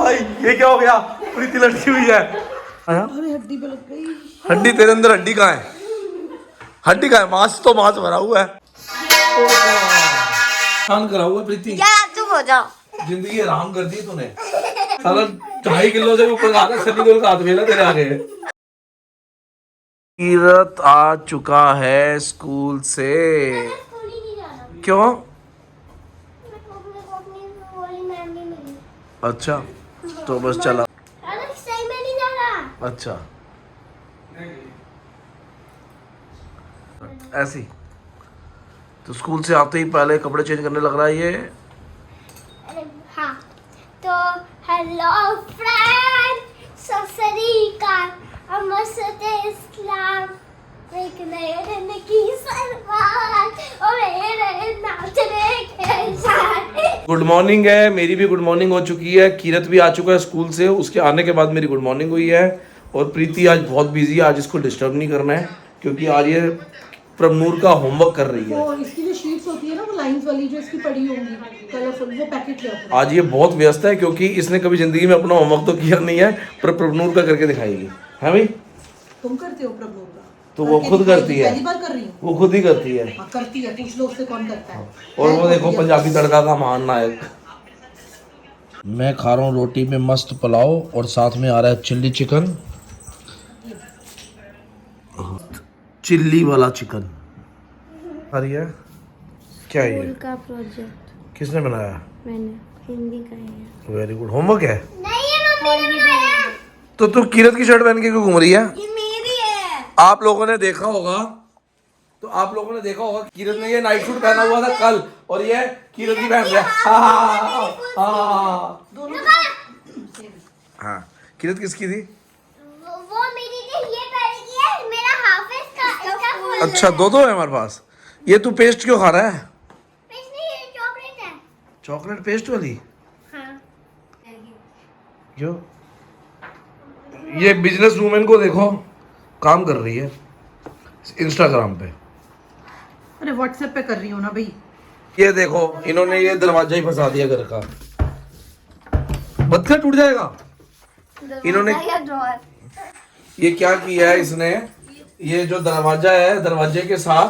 भाई ये क्या हो गया? प्रीति लटकी हुई है। अरे हड्डी पे लग गई। हड्डी तेरे अंदर हड्डी कहाँ है? हड्डी कहाँ है? मांस तो मांस भरा हुआ है। शांत करा हुआ प्रीति। चुप हो जाओ। जिंदगी आराम कर दी तूने। साला 2.5 किलो से ऊपर आ गया। सनी को हाथ मेला तेरे आगे। कीरत आ चुका है स्कूल से। क्यों? अच्छा तो बस चला। अच्छा ऐसी तो स्कूल से आते ही पहले कपड़े चेंज करने लग रहा है ये। हाँ तो हेलो फ्रेंड, ससरीकाल, इस्लाम, एक नए दिन की शुरुआत और मेरे नाचने के साथ। गुड मॉर्निंग है, मेरी भी गुड मॉर्निंग हो चुकी है। कीरत भी आ चुका है स्कूल से, उसके आने के बाद मेरी गुड मॉर्निंग हुई है। और प्रीति आज बहुत बिजी है, आज इसको डिस्टर्ब नहीं करना है क्योंकि आज ये प्रभनूर का होमवर्क कर रही है। वो इसकी जो शीट्स होती है ना, वो लाइंस वाली जो इसकी पड़ी होंगी कलरफुल, वो पैकेट ले आओ। आज ये बहुत व्यस्त है क्योंकि इसने कभी जिंदगी में अपना होमवर्क तो किया नहीं है, पर प्रभनूर का करके दिखाएगी। है भाई? तुम करते हो प्रभु का? तो वो खुद करती है। पहली बार कर रही हूँ। वो खुद ही करती है। हाँ, करती है, पूछ लो उससे कौन करता है। और वो देखो पंजाबी तड़का का महान नायक। मैं खा रहा हूँ रोटी में मस्त पुलाव और साथ में आ रहा है चिल्ली चिकन, चिल्ली वाला चिकन। अरे है क्या है ये? का प्रोजेक्ट किसने बनाया? मैंने, हिंदी का है। Very good. होमवर्क है? नहीं ये मम्मी ने बनाया। तो तू कीरत की शर्ट पहन के क्यों घूम रही है? ये मेरी है। आप लोगों ने देखा होगा, तो आप लोगों ने देखा होगा कीरत ने ये नाइट सूट पहना हुआ था कल, और ये कीरत की पहन लिया। हाँ कीरत किसकी थी? वो मेरी थी, ये पहले की है, मेरा हाफ है इसका फुल। अच्छा दो है हमारे पास। ये तू पेस्ट क्यों खा रहा है? पेस्ट नहीं, ये चॉकलेट है। चॉकलेट पेस्ट वाली? हाँ। क्यों? ये बिजनेस वूमेन को देखो, काम कर रही है इंस्टाग्राम पे। अरे व्हाट्सएप पे कर रही हूँ ना भाई। ये देखो इन्होंने ये दरवाजा ही फंसा दिया घर का। पत्थर टूट जाएगा। इन्होंने ये क्या किया है इसने? ये जो दरवाजा है, दरवाजे के साथ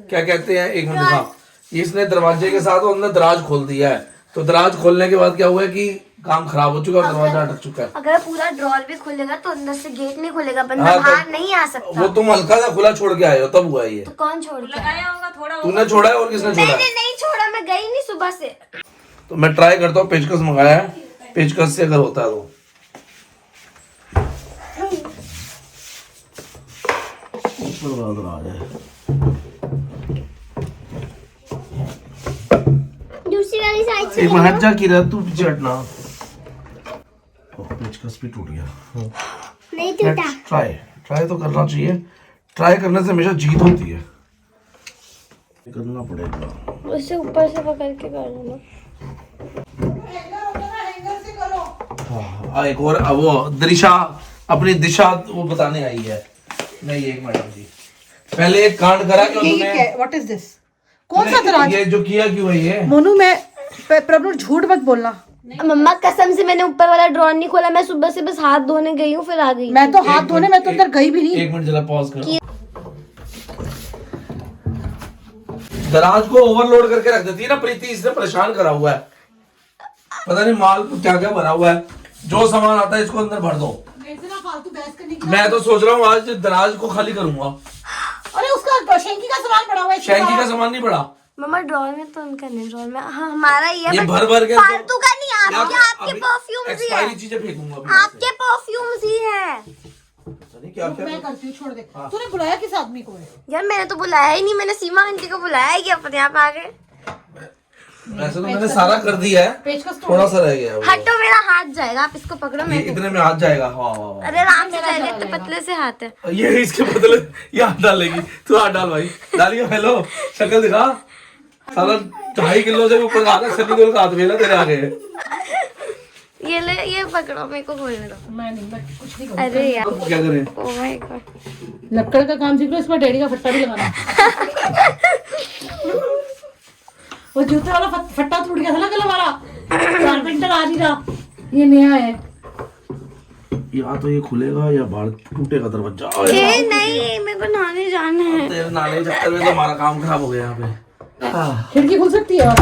क्या कहते हैं, एक मिनट दिखा। इसने दरवाजे के साथ अंदर दराज खोल दिया है। तो दराज खोलने के बाद क्या हुआ है कि काम खराब हो चुका है, दरवाजा अटक चुका है। अगर पूरा ड्रॉर भी खुलेगा तो अंदर से गेट नहीं खुलेगा, बंदा हाँ, बाहर नहीं आ सकता। वो तुम हल्का सा खुला छोड़ के आए हो तब हुआ है ये। तो कौन छोड़ के आया? तूने छोड़ा है और किसने छोड़ा है? मैंने नहीं छोड़ा, मैं गई नहीं सुबह से। तो मैं ट्राई करता हूँ, पेचकस मंगाया है, पेचकस से अगर होता है तो। दूसरी वाली साइड से एक मिनट हट जा कीरत, तू पीछे हटना। पेचकस भी टूट गया। नहीं टूटा। ट्राई तो करना चाहिए। ट्राई करने से हमेशा जीत होती है। करना पड़ेगा। उससे ऊपर से पकड़ के कर लो। हाँ एक और वो दिशा, अपनी दिशा वो बताने आई है। नहीं एक मैडम जी, पहले एक कांड करा क्यों तूने? What is this? कौन सा दराज? ये जो किया क्यों है ये? मोनू मैं प्रभु झूठ मत बोलना। मम्मा कसम से मैंने ऊपर वाला ड्रॉर नहीं खोला, मैं सुबह से बस हाथ धोने गई हूँ फिर आ गई। मैं तो हाथ धोने, मैं तो अंदर गई भी नहीं। एक मिनट जरा पॉज करो। दराज को ओवरलोड करके रख देती है ना प्रीति, इसने परेशान करा हुआ है। पता नहीं माल क्या क्या भरा हुआ है। जो सामान आता है इसको अंदर भर दो। फालतू बहस करने की। मैं तो सोच रहा हूँ आज दराज को खाली करूंगा। अरे उसका शेंकी का सामान पड़ा हुआ है। शैंकी का सामान नहीं पड़ा। मम्मा ड्रॉर में तो उनका नहीं, ड्रॉर में हाँ हमारा ही है। ये भर भर के फालतू का नहीं, आपके परफ्यूम्स ही है। एक्सपायरी चीजें फेंकूंगा अभी। आपके परफ्यूम्स ही है। क्या मैं करती हूँ, छोड़ दे। तूने बुलाया किस आदमी को है? यार मैंने तो बुलाया ही नहीं, मैंने सीमा आंटी को बुलाया है कि अपने आप आ गए। वैसे तो मैंने सारा कर दिया है, पेचकस थोड़ा सा रह गया है वो। हटो, मेरा हाथ जाएगा, आप इसको पकड़ो। ये मैं इतने में हाथ जाएगा। वाह वाह वाह। अरे आराम से जाएगा, इतने पतले से हाथ है। ये इसके बदले ये हाथ डालेगी। तू हाथ डाल भाई, डालिए। हेलो शक्ल दिखा। साला 2.5 किलो से ऊपर आ गया। सनी को हाथ मेला तेरे आगे। ये ले, ये पकड़ो, मेरे को खोलने दो। मैं नहीं, मैं कुछ नहीं अरे यार क्या करें? Oh my God. लक्कड़ का काम सीख लो, इसमें डैडी का फट्टा भी लगाना। वो जूते वाला फट्टा टूट गया था ना कल हमारा, कारपेंटर आ नहीं रहा। ये नया है। या तो ये खुलेगा या बाहर टूटेगा दरवाजा। नहीं, मेरे को नहाने जाना है। तेरे नाले के चक्कर में तो हमारा काम खराब हो गया यहाँ पे। खिड़की खुल सकती है?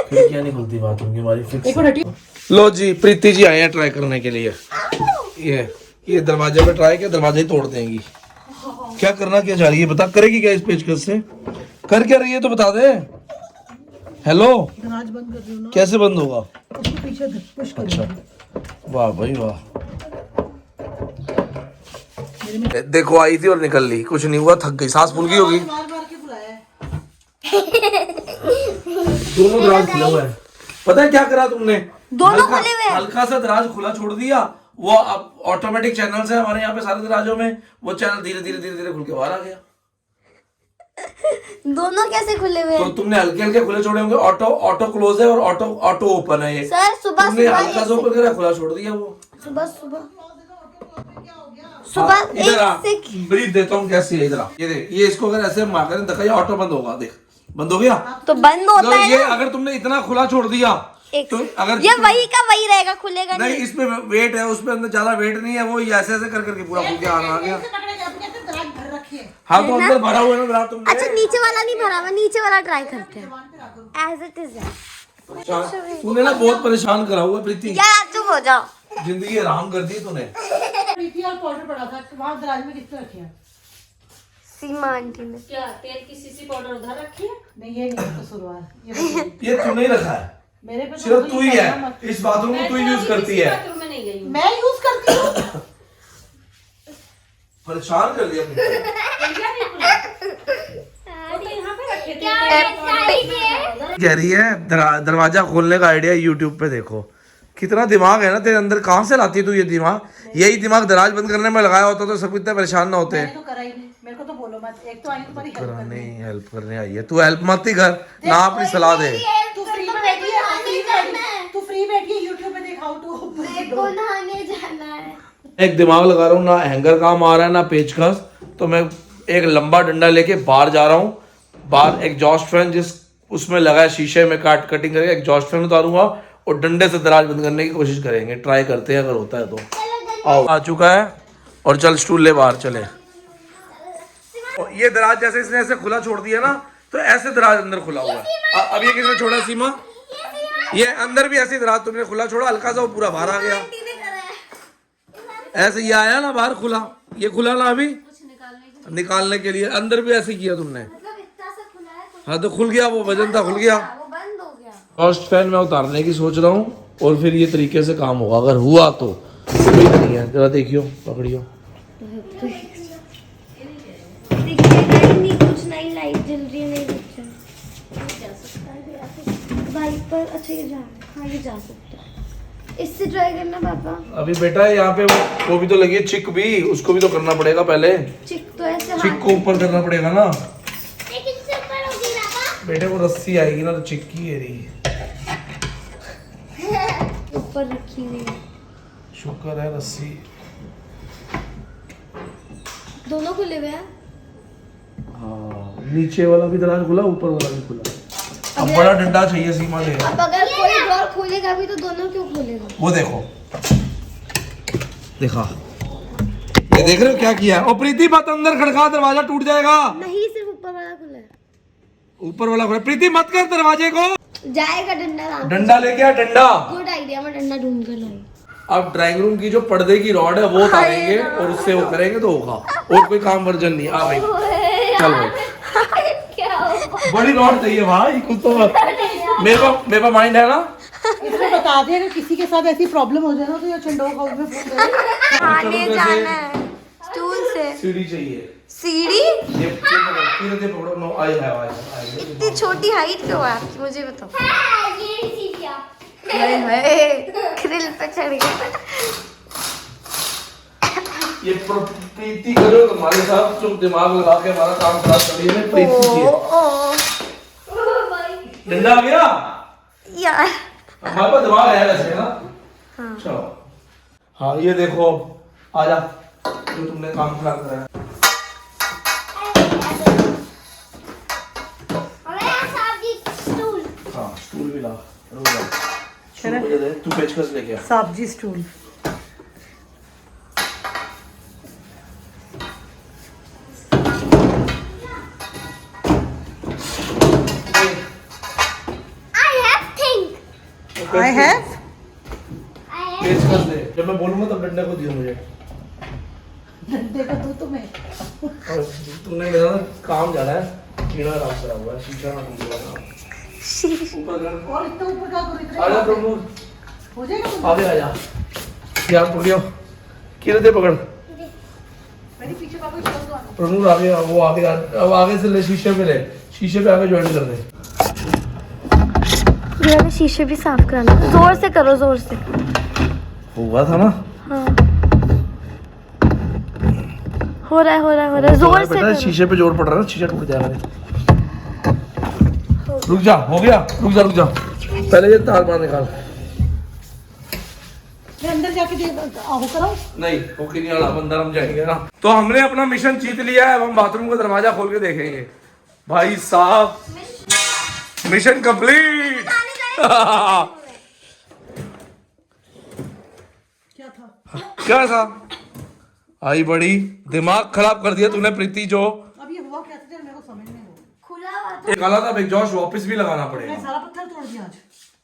खिड़कियाँ नहीं खुलती बाथरूम की हमारी फिक्स। एक मिनट हटिए। लो जी, प्रीति जी आए हैं ट्राई करने के लिए। ये दरवाजे पे ट्राई किया, दरवाजा ही तोड़ देंगी। क्या करना क्या चाह रही है बता, करेगी क्या इस पेचकस से? कर क्या रही है तो बता दे। हेलो, दराज बंद कर रही हूँ ना, कैसे बंद होगा? उसको पीछे पुश कर। अच्छा, वाह भाई वाह। देखो आई थी और निकल ली, कुछ नहीं हुआ, थक गई, सांस फूल गई होगी। मार मार के बुलाया है। दोनों दराज खुला हुआ है। पता है क्या करा तुमने? दोनों खुले हुए हैं। हल्का सा दराज खुला छोड़ दिया, वो अब ऑटोमेटिक चैनल है हमारे यहाँ पे सारे दराजों में, वो चैनल धीरे धीरे धीरे धीरे खुल के बाहर आ गया। दोनों कैसे खुले हुए तो हैं? तुमने हल्के हल्के खुले छोड़े होंगे। ऑटो क्लोज है और ऑटो ओपन है ये। सर सुबह तुमने सुबह हल्का सा ओपन करा, खुला छोड़ दिया वो। सुबह हाँ, इधर आ, एक से ब्रीफ देता हूँ कैसे है, इधर आ। ये देख, ये इसको अगर ऐसे मार कर देखा, ये ऑटो बंद होगा, देख बंद हो गया। तो बंद होता तो है ये ना। अगर तुमने इतना खुला छोड़ दिया एक तो अगर ये वही का वही रहेगा, खुलेगा नहीं, नहीं। इसमें वेट है, उसमें अंदर ज्यादा वेट नहीं है, वो ऐसे ऐसे कर करके पूरा खुल के आ गया। हाँ तो अंदर भरा हुआ है ना दराज तुमने। अच्छा नीचे वाला नहीं भरा हुआ, नीचे वाला ट्राई करते हैं एज इट इज है। अच्छा, तूने ना बहुत परेशान करा हुआ प्रीति, यार चुप हो जाओ। जिंदगी आराम कर दी तूने। प्रीति और पाउडर पड़ा था वहाँ दराज में, किसने रखे हैं? सीमा आंटी ने। क्या तेल की सीसी पाउडर उधर रखी है? नहीं ये नहीं है कसूरवार, ये तूने ही रखा है, मेरे पे तो सिर्फ तू ही है करना मत। इस बाथरूम को, तू ही यूज करती है। बाथरूम में नहीं गई हूँ। मैं यूज करती हूँ। परेशान कर दिया अपने को। वो तो यहाँ पे रखे थे। कह रही है दरवाजा खोलने का आइडिया यूट्यूब पे देखो। कितना दिमाग है ना तेरे अंदर, कहाँ से लाती है तू ये दिमाग? यही दिमाग दराज बंद करने में लगाया होता तो सब इतने परेशान ना होते। मैंने तो करा ही नहीं, मेरे को तो बोलो मत। एक तो आई तुम्हारी हेल्प करने। नहीं, हेल्प करने आई है तू, हेल्प मत ही कर ना, अपनी सलाह दे। तू फ्री में बैठी है, तू फ्री बैठी है यूट्यूब पे देख हाउ टू ओपन को नहाने जाना है। एक दिमाग लगा रहा हूँ ना, हैंगर काम आ रहा है ना पेचकस, तो मैं एक लंबा डंडा लेके बाहर जा रहा हूँ। बाहर एक एग्जॉस्ट फैन जिस उसमें लगा है शीशे में कटिंग करके एग्जॉस्ट फैन उतारूंगा और डंडे से दराज बंद करने की कोशिश करेंगे, ट्राई करते हैं अगर होता है तो। आओ, आ चुका है और चल स्टूल ले बाहर चले। और ये दराज जैसे इसने ऐसे खुला छोड़ दिया ना, तो ऐसे दराज अंदर खुला हुआ है। अब ये किसने छोड़ा सीमा? ये अंदर भी ऐसी दराज तुमने खुला छोड़ा, हल्का सा वो पूरा बाहर आ गया। ऐसे ये आया ना बाहर खुला, ये खुला ना अभी निकालने के लिए, अंदर भी ऐसे किया तुमने। हाँ तो खुल गया, वो वजन था खुल गया। वो बंद हो गया। फर्स्ट फैन मैं उतारने की सोच रहा हूँ और फिर ये तरीके से काम होगा, अगर हुआ तो कोई नहीं है। जरा देखियो, पकड़ियो। दिखेगा ही नहीं कुछ, नहीं लाइट जल रही है, नहीं दिख रहा। भाई पर अच्छा ये जा, हाँ ये जा सकता है। इससे ट्राई करना पापा। अभी बेटा यहाँ पे वो भी तो लगी है चिक भी, उसको भी तो करना पड़ेगा पहले। चिक तो ऐसे चिक को ऊपर करना पड़ेगा ना लेकिन इससे ऊपर होगी पापा। बेटे, वो रस्सी आएगी ना तो चिक की है रही। ऊपर रखी हुई है। शुक्र है रस्सी। दोनों खुले हुए हैं। हाँ, नीचे वाला भी दराज खुला, ऊपर वाला भी खुला। अब बड़ा डंडा चाहिए सीमा ले। अब अगर कोई डोर खोलेगा भी तो दोनों क्यों खोलेगा? वो देखो, देखा, ये देख रहे हो क्या किया? और प्रीति मत अंदर खड़का, दरवाजा टूट जाएगा। नहीं सिर्फ ऊपर वाला खुला है। ऊपर वाला खुला। प्रीति मत कर दरवाजे को, जाएगा डंडा। डंडा लेके आ, डंडा। गुड आइडिया, मैं डंडा ढूंढ कर लाई। अब ड्राइंग रूम की जो पर्दे की रॉड है वो उतारेंगे और उससे वो करेंगे तो होगा, और कोई काम वर्जन नहीं। आ भाई चल भाई, क्या हुआ? बड़ी रॉड चाहिए भाई कुछ तो। मेरे पास माइंड है ना। इसमें बता दे अगर किसी के साथ ऐसी प्रॉब्लम हो जाए ना तो ये चंडोक हाउस में फोन करे। खाने जाना है स्टूल से। सीढ़ी चाहिए। सीढ़ी? ये पकड़ो। नो, आई है। इतनी छोटी हाइट क्यों है आपकी, मुझे बताओ। हाय हाय, ग्रिल पे चढ़ गया। ये प्रीति करो तुम्हारे साथ, तुम दिमाग लगा के हमारा काम खराब कर रही है। प्रीति की डंडा आ गया यार। हमारे पास दिमाग है वैसे ना। चलो हाँ, ये देखो, आजा, जो तुमने काम खराब करा है। हाँ, स्टूल भी ला। मुझे दे, तू पेचकस लेके आ। सब्जी स्टूल I have पेचकस दे, जब मैं बोलूंगा तब डंडे को दियो मुझे। डंडे का दो तुम्हें। और तूने मेरा ना काम जाना है, कीड़ा काम करा हुआ है, शीशा ना टूट गया। ऊपर कर। और इतना ऊपर का करो इतना। आजा प्रभु, हो जाएगा। आगे आजा। यार पकड़ियो, कीड़े दे पकड़। मेरे पीछे का कोई चल दो। प्रभु आगे, वो आगे, अब आगे से ले, शीशे पे ले, शीशे पे आगे ज्वाइन कर दे। ये शीशे भी साफ कराना, जोर से करो, जोर से। हुआ था ना? हाँ। हो रहा है, जोर से करो। शीशे पे जोर पड़ रहा है ना, शीशा टूट जाएगा। रुक जा, हो गया, रुक जा। पहले ये तार बाहर निकाल। मैं अंदर जाके हो कराऊं? नहीं, होके नहीं आला, अंदर हम जाएंगे ना। तो हमने अपना मिशन जीत लिया है, अब हम बाथरूम का दरवाजा खोल के देखेंगे। भाई साहब, मिशन कंप्लीट। क्या था? आई बड़ी दिमाग खराब कर दिया तूने प्रीति। जो अब ये हुआ क्या था मेरे को समझ नहीं आया। खुला हुआ था। एक काला था एग्जॉस्ट वापस भी लगाना पड़ेगा। मैं सारा पत्थर तोड़ दिया आज।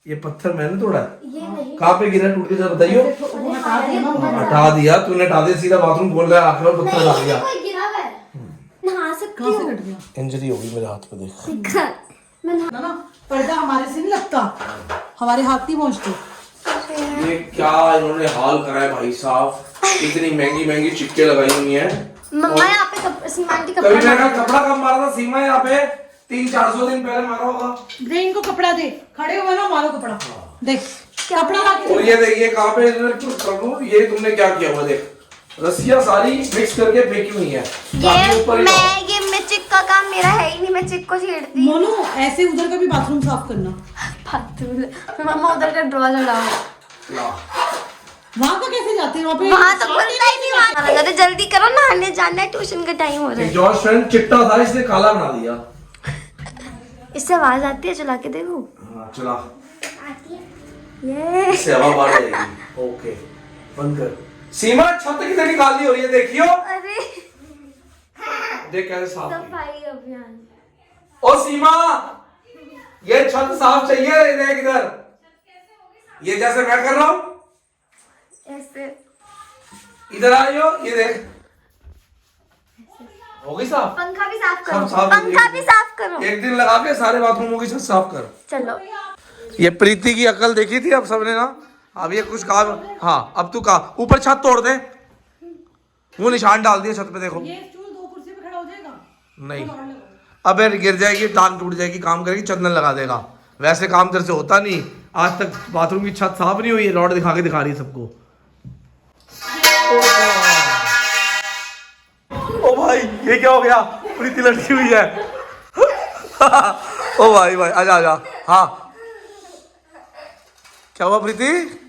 ये पत्थर मैंने तोड़ा है? ये नहीं। कहाँ पे गिरा, टूट के जरा बताइयो। वो हटा देना। हटा दिया तूने, हटा दिया, सीधा बाथरूम खोल रहा है, आखिर में पत्थर डाल दिया। कोई गिरा हुआ है। नहा सकती कहाँ से हूँ। कट गया? इंजरी हो गई मेरे हाथ पे, देख। मैं नहा। ना पर्दा हमारे से नहीं लगता, हमारे हाथ नहीं पहुँचते। ये क्या इन्होंने हाल करा है भाई साहब। इतनी महंगी चिक्के लगाई हुई है। मम्मा यहाँ पे सीमा आंटी कभी मेरा कपड़ा कब मारा था सीमा यहाँ पे? 300-400 दिन पहले मारा होगा। दे इनको कपड़ा दे, खड़े हुए ना मारो कपड़ा। देख कपड़ा ला के और ये देखिए कहाँ पे प्रभु, ये तुमने क्या किया हुआ, देख रस्सियाँ सारी मिक्स करके फेंकी हुई है। ये चिक का काम मेरा है ही नहीं, मैं चिक को छेड़ती। मोनू ऐसे उधर का भी बाथरूम साफ करना। मम्मा उधर का ड्रॉर लगाओ। वहाँ का कैसे जाते हैं? वहाँ तो खुलता ही नहीं, वहाँ जाते। जल्दी करो, नहाने जाना है, ट्यूशन का टाइम हो रहा है। एग्जॉस्ट फैन चिट्टा था, इसने काला बना दिया। इससे आवाज आती है, चला के देखो। हाँ चला, ये इससे हवा बाहर आएगी। ओके, बंद कर। सीमा छत कितनी खाली हो रही है, देखियो। अरे देख कैसे साफ की। सफाई अभियान। ओ सीमा, ये छत साफ चाहिए, देख इधर। ये जैसे मैं कर रहा हूँ, ऐसे इधर आइयो, ये देख हो गई साफ। पंखा भी साफ करो, सब साफ। पंखा भी साफ करो। एक दिन लगा के सारे बाथरूमों की छत साफ कर। चलो। ये प्रीति की अकल देखी थी अब सबने ना। अब ये कुछ काम, हाँ अब तू कहा ऊपर छत तोड़ दे, वो निशान डाल दिया छत पे, देखो। ये स्टूल 2 कुर्सी पे खड़ा हो जाएगा? नहीं, अबे गिर जाएगी, टांग टूट जाएगी, काम करेगी, चंदन लगा देगा। वैसे काम तेरे से होता नहीं। आज तक बाथरूम की छत साफ नहीं हुई है, रॉड दिखा रही है सबको। ओ भाई, ये क्या हो गया? प्रीति लटकी हुई है। ओ भाई आजा। हाँ क्या हुआ प्रीति?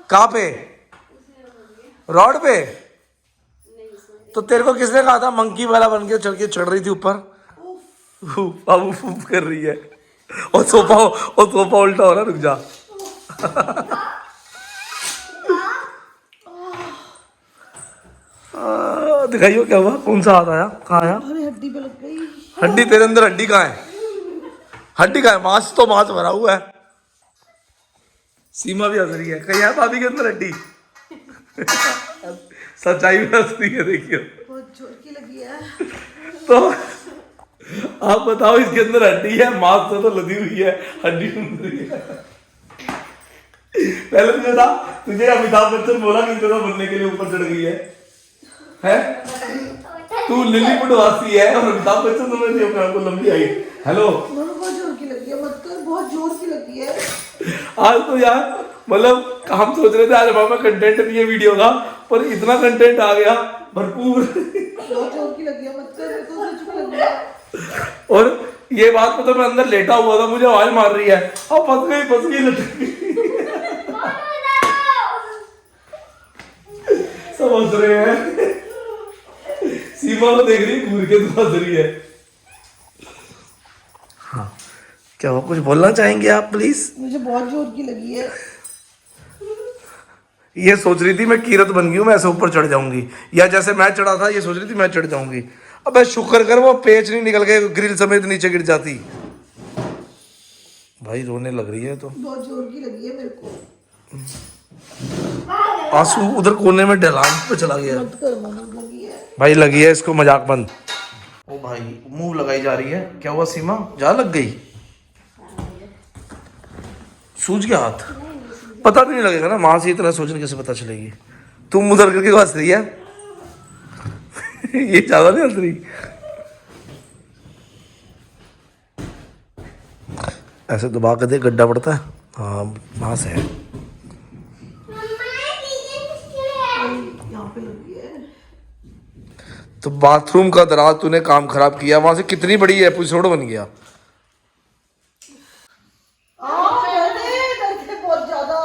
कहाँ पे? रॉड पे? तो तेरे को किसने कहा था मंकी वाला बन के चढ़ रही थी ऊपर? अब फूफ कर रही है। और सोफा उल्टा हो रहा, रुक जा। दिखाइयो क्या हुआ, कौन सा हाथ आया, कहाँ आया? अरे हड्डी पे लग गई। हड्डी तेरे अंदर? हड्डी कहाँ है? हड्डी कहाँ है? मांस तो मांस भरा हुआ है। सीमा भी हंस रही है, कहीं है भाभी के अंदर हड्डी? सच्चाई में हंस रही है, देखियो। बहुत जोर की लगी है। तो आप बताओ, इसके अंदर हड्डी है, मांस से तो लदी हुई है, हड्डी सुंदरी है। पहले तुझे अमिताभ बच्चन बोला कि तेरा बनने के लिए ऊपर चढ़ गई है? तू लिलीपुट वासी है और अमिताभ बच्चन समझ रही है अपने आप को लंबी आई। हेलो, बहुत जोर की लगी है, मत कर, बहुत जोर की लगी है। आज तो यार मतलब हम सोच रहे थे आज हमारा कंटेंट नहीं है वीडियो का, पर इतना कंटेंट आ गया भरपूर। बहुत जोर की लगी है, मत कर, मेरे को सच में लग रहा है। और ये बात तो मैं अंदर लेटा हुआ था, मुझे आवाज मार रही है, अब फंस गई लटक गई। सब हंस रहे हैं, सीमा को देख रही घूर के तो हंस रही है। हाँ क्या वो कुछ बोलना चाहेंगे आप प्लीज? मुझे बहुत जोर की लगी है। ये सोच रही थी मैं कीरत बन गई हूँ, मैं ऐसे ऊपर चढ़ जाऊंगी, या जैसे मैं चढ़ा था ये सोच रही थी मैं चढ़ जाऊंगी। अबे शुक्र कर वो पेच नहीं निकल गए, ग्रिल समेत नीचे गिर जाती। भाई रोने लग रही है तो। बहुत जोर की लगी है मेरे को। आंसू उधर कोने में ढलान पे चला गया। मत कर मना, लगी है। भाई लगी है इसको, मजाक बंद। ओ भाई मुंह लगाई जा रही है, क्या हुआ सीमा? जा लग गई? सूज गया हाथ? पता भी नहीं लगेगा ना, मां से इतना सोचने कैसे पता चलेगी? तुम उधर करके हंस रही है। ये ज्यादा नहीं हंस रही? ऐसे दबा कर दे, गड्ढा पड़ता है। हाँ वहां से है। यहाँ पे लगी है। तो बाथरूम का दराज तूने काम खराब किया, वहां से कितनी बड़ी एपिसोड बन गया। दर्द है बहुत ज्यादा,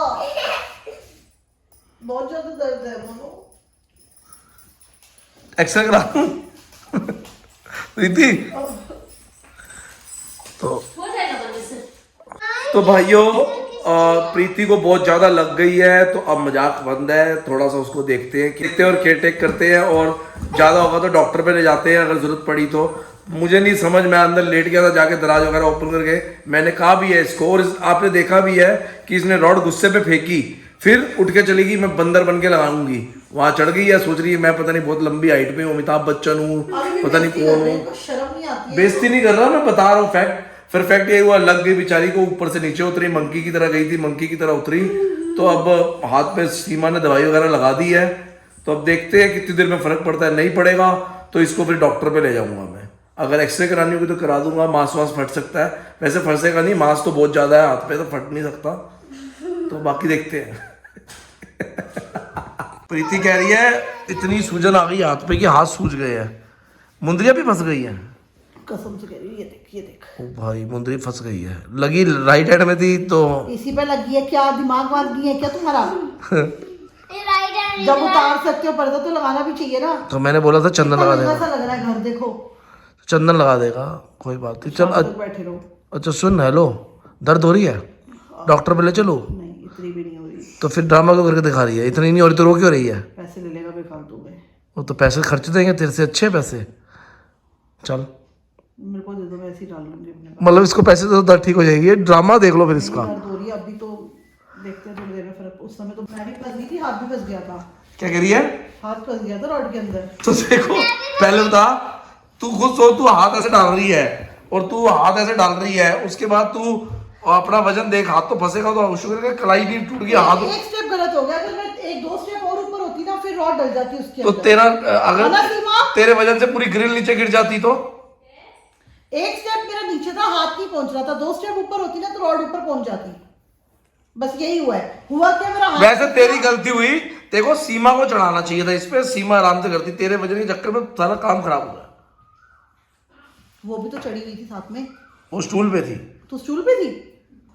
बहुत ज्यादा दर्द है मोनू। एक्सरे करा प्रीति। हो जाएगा बंदे से। तो भाइयों प्रीति को बहुत ज़्यादा लग गई है, तो अब मजाक बंद है, थोड़ा सा उसको देखते हैं, कितने और केयर टेक करते हैं, और ज़्यादा होगा तो डॉक्टर पे ले जाते हैं अगर ज़रूरत पड़ी तो। मुझे नहीं समझ, मैं अंदर लेट गया था जाके, दराज वगैरह ओपन करके मैंने कहा भी है इसको, और आपने देखा भी है कि इसने रॉड गुस्से पे फेंकी, फिर उठ के चली गई, मैं बंदर बन के लगाऊंगी। वहाँ चढ़ गई है, सोच रही है मैं पता नहीं बहुत लंबी हाइट पे हूँ, अमिताभ बच्चन हूँ, पता नहीं कौन हूँ। शर्म नहीं आती है? बेइज्जती नहीं कर रहा, मैं बता रहा हूँ फैक्ट। फिर फैक्ट ये हुआ, लग गई बेचारी को, ऊपर से नीचे उतरी, मंकी की तरह गई थी, मंकी की तरह उतरी। तो अब हाथ पे सीमा ने दवाई वगैरह लगा दी है, तो अब देखते हैं कितनी देर में फर्क पड़ता है। नहीं पड़ेगा तो इसको फिर डॉक्टर पे ले जाऊंगा मैं। अगर एक्सरे करानी होगी तो करा दूंगा, मांस वास फट सकता है, वैसे फंसेगा नहीं, मांस तो बहुत ज्यादा है हाथ पे, तो फट नहीं सकता, तो बाकी देखते हैं। प्रीति कह रही है इतनी सूजन आ गई हाथ पे कि हाथ सूज गए हैं, मुंदरियां भी फंस गई हैं। कसम से कह रही हूँ, ये देख, ये देख। ओ भाई मुंदरी फंस गई है, लगी राइट हैंड में थी तो। इसी पे लगी है क्या? दिमाग वाग गई है क्या तुम्हारा? राइट हैंड जब उतार सकते हो पर्दा तो लगाना भी चाहिए ना। तो मैंने बोला था चंदन लगा महंगा देगा, सा लग रहा है घर, देखो। चंदन लगा देगा, कोई बात नहीं। चल शाम तक बैठे रहो। अच्छा सुन, हेलो, दर्द हो रही है? डॉक्टर पे ले चलो। नहीं इतनी भी नहीं हो रही। तो फिर ड्रामा क्यों करके दिखा रही है? इतनी नहीं हो रही तो रो क्यों रही है? पैसे ले लेगा बेफालतू में। वो तो पैसे खर्च देंगे तेरे से अच्छे पैसे। चल मेरे को दे दो, मैं ऐसे ही डाल लूंगी अपने पास। मतलब इसको पैसे दे तो दर्द ठीक हो जाएगी, ये ड्रामा देख लो फिर इसका। दर्द हो रही है अभी तो, देखते हैं थोड़ी देर में फर्क। उस समय तो मैं भी फंस गई थी, हाथ भी फंस गया था। क्या कह रही है? हाथ फंस गया था रॉड के अंदर। तो देखो पहले बता, तू खुद सोच, तू हाथ ऐसे डाल रही है, और तू हाथ ऐसे डाल रही है, उसके बाद तू अपना वजन देख, हाथ तो फंसेगा, तो शुक्र है कलाई भी टूट गया हाथ। एक स्टेप गलत हो गया, अगर मैं एक दो स्टेप और ऊपर होती ना फिर रॉड डल जाती उसके तो अंदर। तेरा है ना अगर सीमा? तेरे वजन से पूरी ग्रिल नीचे गिर जाती तो। एक स्टेप मेरा नीचे था, हाथ नहीं पहुंच रहा था, दो स्टेप ऊपर होती ना तो रॉड ऊपर पहुंच जाती। बस यही हुआ है। हुआ क्या, मेरा हाथ वैसे तेरी गलती हुई, देखो सीमा को चढ़ाना चाहिए था इस पे, सीमा आराम से करती, तेरे वजन के चक्कर में सारा काम खराब हुआ। वो भी तो चढ़ी हुई थी साथ में, वो स्टूल पे थी। तो स्टूल पे थी।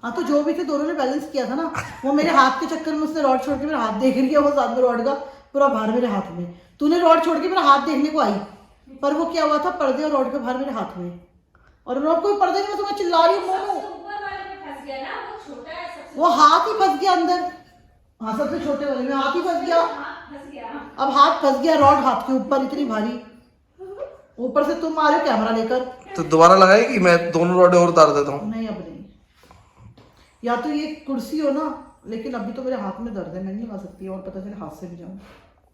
हाँ तो जो भी थे दोनों ने बैलेंस किया था ना। वो मेरे हाथ के चक्कर में उसने रॉड छोड़ के मेरा हाथ देख लिया, वो सामने रॉड का पूरा भार मेरे हाथ में। तूने रॉड छोड़ के मेरा हाथ देखने को आई, पर वो क्या हुआ था, पर्दे और रॉड का भार मेरे हाथ में, और रॉड कोई पर्दे नहीं, मैं चिल्ला रही हूँ मोनू। ऊपर वाले पे फंस गया ना, वो छोटा है सबसे। वो हाथ ही फंस गया अंदर। हाँ सबसे छोटे वाले में हाथ ही फंस गया। फंस गया। अब हाथ फंस गया, रॉड हाथ के ऊपर इतनी भारी, ऊपर से तुम आ रहे हो कैमरा लेकर। तो दोबारा लगाएगी, मैं दोनों रॉडे और उतार देता हूँ। नहीं अब नहीं, या तो ये कुर्सी हो ना, लेकिन अभी तो मेरे हाथ में दर्द है, मैं नहीं लगा सकती, और पता चले हाथ से भी जाऊँ।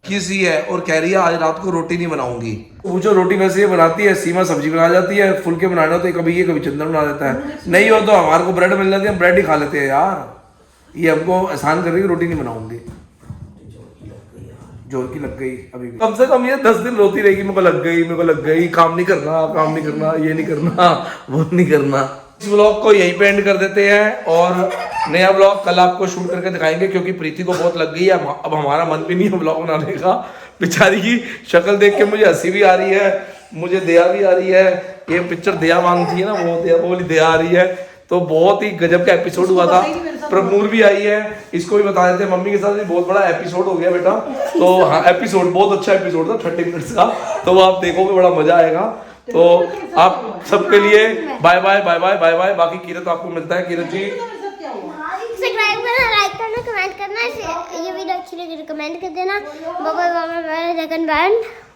किसी है और कह रही है आज रात को रोटी नहीं बनाऊंगी। वो जो रोटी वैसे ये बनाती है, सीमा सब्जी बना जाती है, फुलके बनाना तो कभी ये कभी चंदन बना देता है, नहीं हो तो हमारे को ब्रेड मिल जाती है, हम ब्रेड ही खा लेते हैं यार। ये हमको एहसान कर रही है, रोटी नहीं बनाऊंगी। जोर की लग गई अभी, कम से कम ये 10 दिन रोती रहेगी, मेरे को लग गई, मेरे को लग गई, काम नहीं करना, काम नहीं करना, ये नहीं करना, वो नहीं करना। इस व्लॉग को यहीं पे एंड कर देते हैं, और नया व्लॉग कल आपको शूट करके दिखाएंगे, क्योंकि प्रीति को बहुत लग गई है। अब हमारा मन भी नहीं है व्लॉग बनाने का। बेचारी की शक्ल देख के मुझे हंसी भी आ रही है, मुझे दया भी आ रही है। ये पिक्चर दया मांगती है ना, वो वाली दया आ रही है। तो बहुत ही गजब का एपिसोड हुआ था, प्रमूर भी आई है, इसको भी बता देते हैं। मम्मी के साथ भी बहुत बड़ा एपिसोड हो गया बेटा। तो हाँ, एपिसोड बहुत अच्छा एपिसोड था, 30 मिनट्स का, तो वो आप देखोगे, बड़ा मजा आएगा। तो आप सबके लिए bye bye bye bye bye bye. बाकी किरत आपको मिलता है। किरत जी सब्सक्राइब करना, लाइक करना, कमेंट करना। ये वीडियो अच्छी लगी तो कमेंट कर देना। Bye bye bye bye.